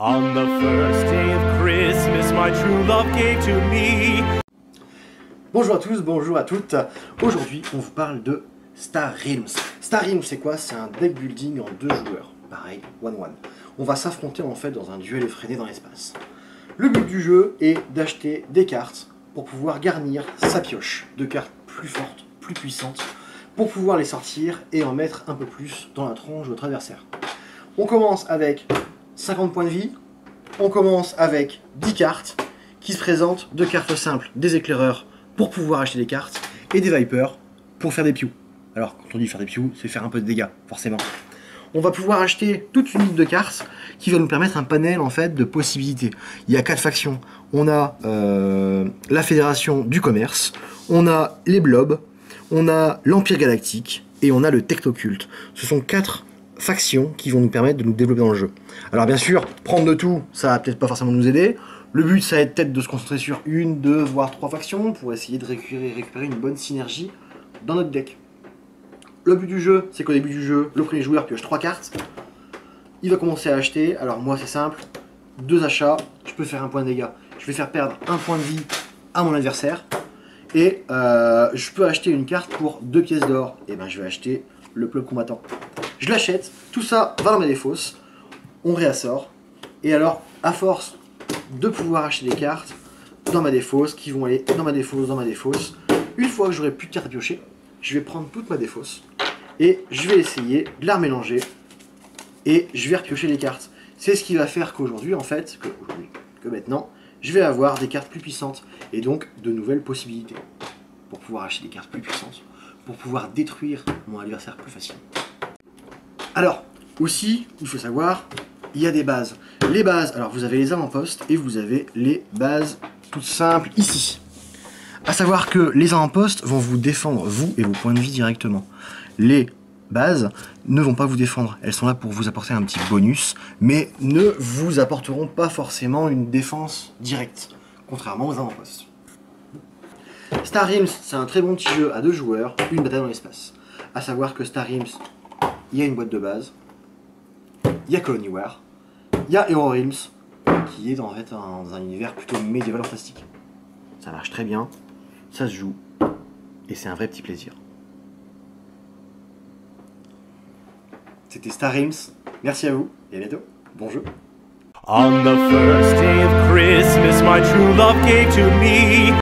On the first day of Christmas, my true love gave to me. Bonjour à tous, bonjour à toutes. Aujourd'hui, on vous parle de Star Realms. Star Realms, c'est quoi? C'est un deck building en 2 joueurs. Pareil, 1-1. On va s'affronter en fait dans un duel effréné dans l'espace. Le but du jeu est d'acheter des cartes pour pouvoir garnir sa pioche de cartes plus fortes, plus puissantes, pour pouvoir les sortir et en mettre un peu plus dans la tronche de votre adversaire. On commence avec 50 points de vie, on commence avec 10 cartes qui se présentent, 2 cartes simples, des éclaireurs pour pouvoir acheter des cartes, et des vipers pour faire des pious. Alors quand on dit faire des pious, c'est faire un peu de dégâts, forcément. On va pouvoir acheter toute une liste de cartes qui va nous permettre un panel en fait de possibilités. Il y a 4 factions. On a la Fédération du Commerce, on a les Blobs, on a l'Empire Galactique et on a le Technoculte. Ce sont 4 factions qui vont nous permettre de nous développer dans le jeu. Alors bien sûr, prendre de tout, ça va peut-être pas forcément nous aider. Le but, ça va être peut-être de se concentrer sur 1, 2, voire 3 factions pour essayer de récupérer une bonne synergie dans notre deck. Le but du jeu, c'est qu'au début du jeu, le premier joueur pioche 3 cartes. Il va commencer à acheter. Alors moi, c'est simple. 2 achats, je peux faire un point de dégâts. Je vais faire perdre un point de vie à mon adversaire. Et je peux acheter une carte pour 2 pièces d'or. Et ben je vais acheter le club combattant. Je l'achète, tout ça va dans ma défausse. On réassort. Et alors, à force de pouvoir acheter des cartes dans ma défausse, qui vont aller dans ma défausse, une fois que j'aurai plus de cartes à piocher, je vais prendre toute ma défausse et je vais essayer de la mélanger et je vais repiocher les cartes. C'est ce qui va faire qu'aujourd'hui, en fait, que maintenant, je vais avoir des cartes plus puissantes et donc de nouvelles possibilités pour pouvoir acheter des cartes plus puissantes, pour pouvoir détruire mon adversaire plus facilement. Alors, aussi, il faut savoir, il y a des bases. Les bases, alors vous avez les avant-postes et vous avez les bases toutes simples ici. A savoir que les avant-postes vont vous défendre, vous et vos points de vie directement. Les bases ne vont pas vous défendre. Elles sont là pour vous apporter un petit bonus, mais ne vous apporteront pas forcément une défense directe, contrairement aux avant-postes. Star Realms, c'est un très bon petit jeu à 2 joueurs, une bataille dans l'espace. A savoir que Star Realms, il y a une boîte de base, il y a Colony War, il y a Hero Realms, qui est en fait dans un univers plutôt médiéval fantastique. Ça marche très bien, ça se joue, et c'est un vrai petit plaisir. C'était Star Realms, merci à vous, et à bientôt, bon jeu. On the first day of Christmas, my true love gave to me.